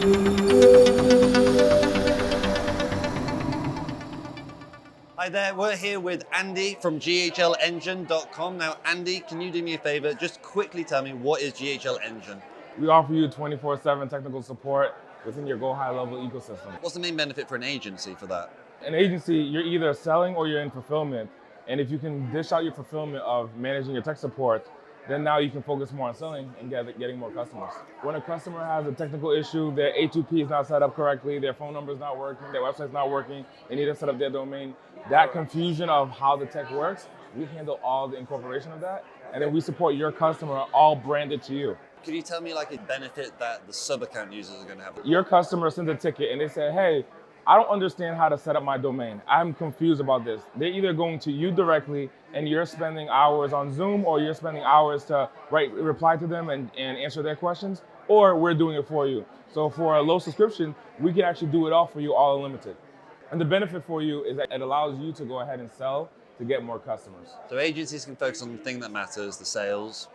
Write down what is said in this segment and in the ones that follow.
Hi there, we're here with Andy from GHLEngine.com. Now, Andy, can you do me a favor? Just quickly tell me, what is GHL Engine? We offer you 24/7 technical support within your Go HighLevel ecosystem. What's the main benefit for an agency for that? An agency, you're either selling or you're in fulfillment. And if you can dish out your fulfillment of managing your tech support, then now you can focus more on selling and getting more customers. When a customer has a technical issue, their A2P is not set up correctly, their phone number is not working, their website's not working, they need to set up their domain, that confusion of how the tech works, we handle all the incorporation of that, and then we support your customer all branded to you. Could you tell me like a benefit that the sub-account users are going to have? Your customer sends a ticket and they say, hey, I don't understand how to set up my domain. I'm confused about this. They're either going to you directly and you're spending hours on Zoom, or you're spending hours to reply to them and answer their questions, or we're doing it for you. So for a low subscription, we can actually do it all for you, all unlimited. And the benefit for you is that it allows you to go ahead and sell to get more customers. So agencies can focus on the thing that matters, the sales.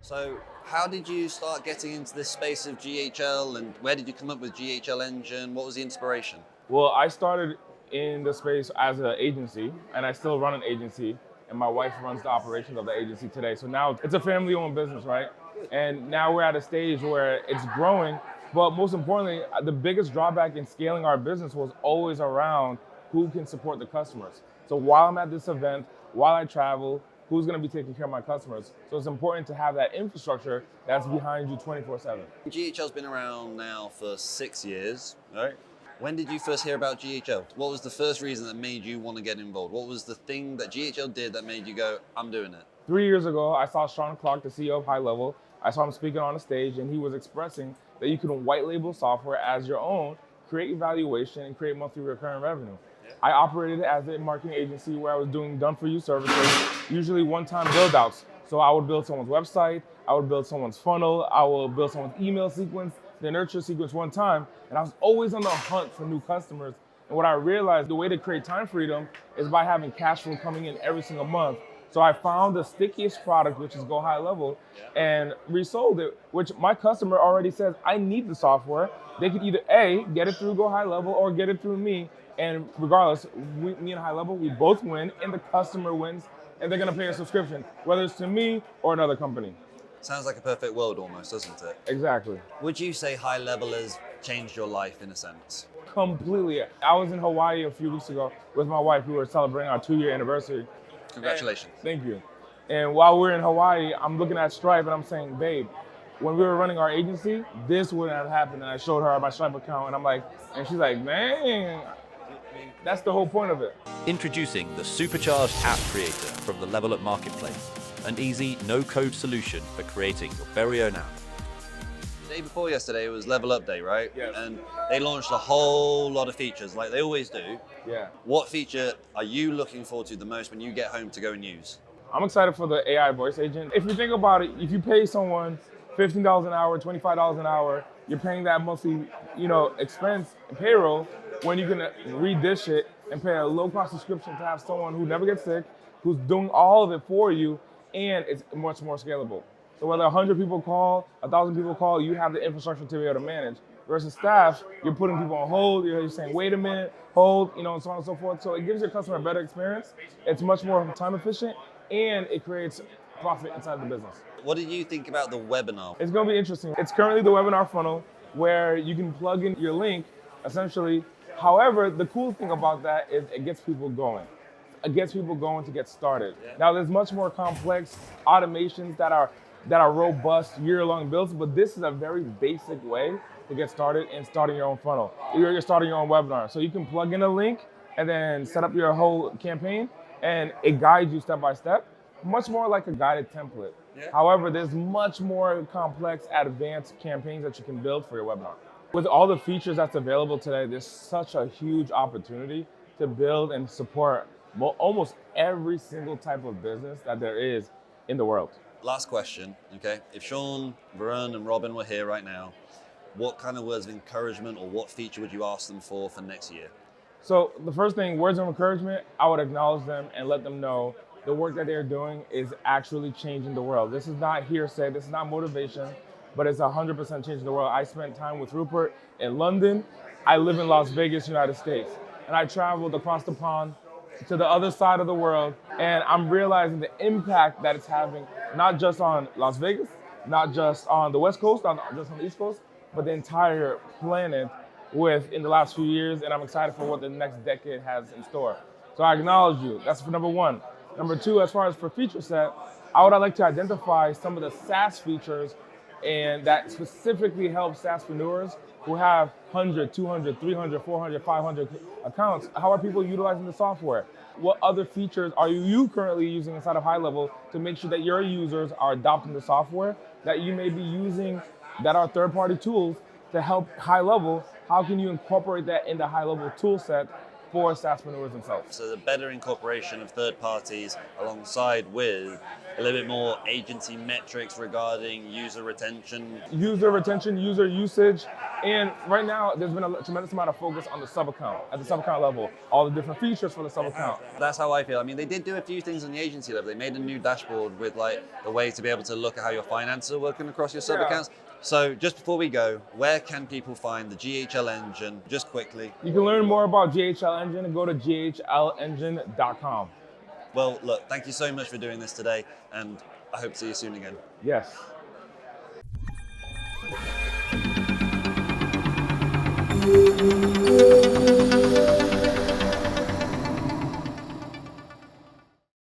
So how did you start getting into this space of GHL, and where did you come up with GHL Engine? What was the inspiration? Well, I started in the space as an agency, and I still run an agency, and my wife runs the operations of the agency today. So now it's a family-owned business, right? And now we're at a stage where it's growing, but most importantly, the biggest drawback in scaling our business was always around who can support the customers. So while I'm at this event, while I travel, who's going to be taking care of my customers? So it's important to have that infrastructure that's behind you 24/7. GHL's been around now for 6 years, right? When did you first hear about GHL? What was the first reason that made you want to get involved? What was the thing that GHL did that made you go, I'm doing it? 3 years ago, I saw Sean Clark, the CEO of HighLevel. I saw him speaking on a stage, and he was expressing that you can white label software as your own, create evaluation, and create monthly recurring revenue. I operated as a marketing agency where I was doing done-for-you services, usually one-time build-outs. So I would build someone's website, I would build someone's funnel, I would build someone's email sequence, their nurture sequence one time, and I was always on the hunt for new customers. And what I realized, the way to create time freedom is by having cash flow coming in every single month. So I found the stickiest product, which is Go HighLevel, and resold it, which my customer already says, I need the software. They could either A, get it through Go HighLevel or get it through me. And regardless, me and HighLevel, we both win, and the customer wins, and they're gonna pay a subscription, whether it's to me or another company. Sounds like a perfect world almost, doesn't it? Exactly. Would you say HighLevel has changed your life in a sense? Completely. I was in Hawaii a few weeks ago with my wife. We were celebrating our 2-year anniversary. Congratulations. Thank you. And while we're in Hawaii, I'm looking at Stripe and I'm saying, babe, when we were running our agency, this wouldn't have happened. And I showed her my Stripe account and I'm like, and she's like, man, that's the whole point of it. Introducing the supercharged app creator from the Level Up Marketplace, an easy, no-code solution for creating your very own app. The day before yesterday was Level Up Day, right? Yes. And they launched a whole lot of features, like they always do. Yeah. What feature are you looking forward to the most when you get home to go and use? I'm excited for the AI voice agent. If you think about it, if you pay someone $15 an hour, $25 an hour, you're paying that monthly, expense and payroll, when you can read this shit and pay a low-cost subscription to have someone who never gets sick, who's doing all of it for you, and it's much more scalable. So whether 100 people call, 1,000 people call, you have the infrastructure to be able to manage. Versus staff, you're putting people on hold, you're saying, wait a minute, hold, and so on and so forth. So it gives your customer a better experience. It's much more time efficient, and it creates profit inside the business. What did you think about the webinar? It's gonna be interesting. It's currently the webinar funnel where you can plug in your link, essentially. However, the cool thing about that is it gets people going. It gets people going to get started. Yeah. Now, there's much more complex automations that are robust, year-long builds, but this is a very basic way to get started in starting your own funnel. You're starting your own webinar. So you can plug in a link and then set up your whole campaign, and it guides you step by step, much more like a guided template. Yeah. However, there's much more complex, advanced campaigns that you can build for your webinar. With all the features that's available today, there's such a huge opportunity to build and support almost every single type of business that there is in the world. Last question, okay? If Sean, Varun, and Robin were here right now, what kind of words of encouragement or what feature would you ask them for next year? So the first thing, words of encouragement, I would acknowledge them and let them know the work that they're doing is actually changing the world. This is not hearsay, this is not motivation, but it's 100% changing the world. I spent time with Rupert in London. I live in Las Vegas, United States. And I traveled across the pond to the other side of the world. And I'm realizing the impact that it's having, not just on Las Vegas, not just on the West Coast, not just on the East Coast, but the entire planet in the last few years. And I'm excited for what the next decade has in store. So I acknowledge you. That's for number one. Number two, as far as for feature set, I would like to identify some of the SaaS features and that specifically help SaaSpreneurs who have 100, 200, 300, 400, 500 accounts. How are people utilizing the software? What other features are you currently using inside of HighLevel to make sure that your users are adopting the software that you may be using that are third-party tools to help HighLevel? How can you incorporate that in the HighLevel tool set for SaaSpreneurs themselves? So the better incorporation of third parties alongside with a little bit more agency metrics regarding user retention. User retention, user usage, and right now there's been a tremendous amount of focus on the sub-account, at the sub-account level, all the different features for the sub-account. That's how I feel. I mean, they did do a few things on the agency level. They made a new dashboard with like the way to be able to look at how your finances are working across your sub-accounts. So just before we go, where can people find the GHL Engine, just quickly? You can learn more about GHL Engine and go to ghlengine.com. Well, look, thank you so much for doing this today, and I hope to see you soon again. Yes.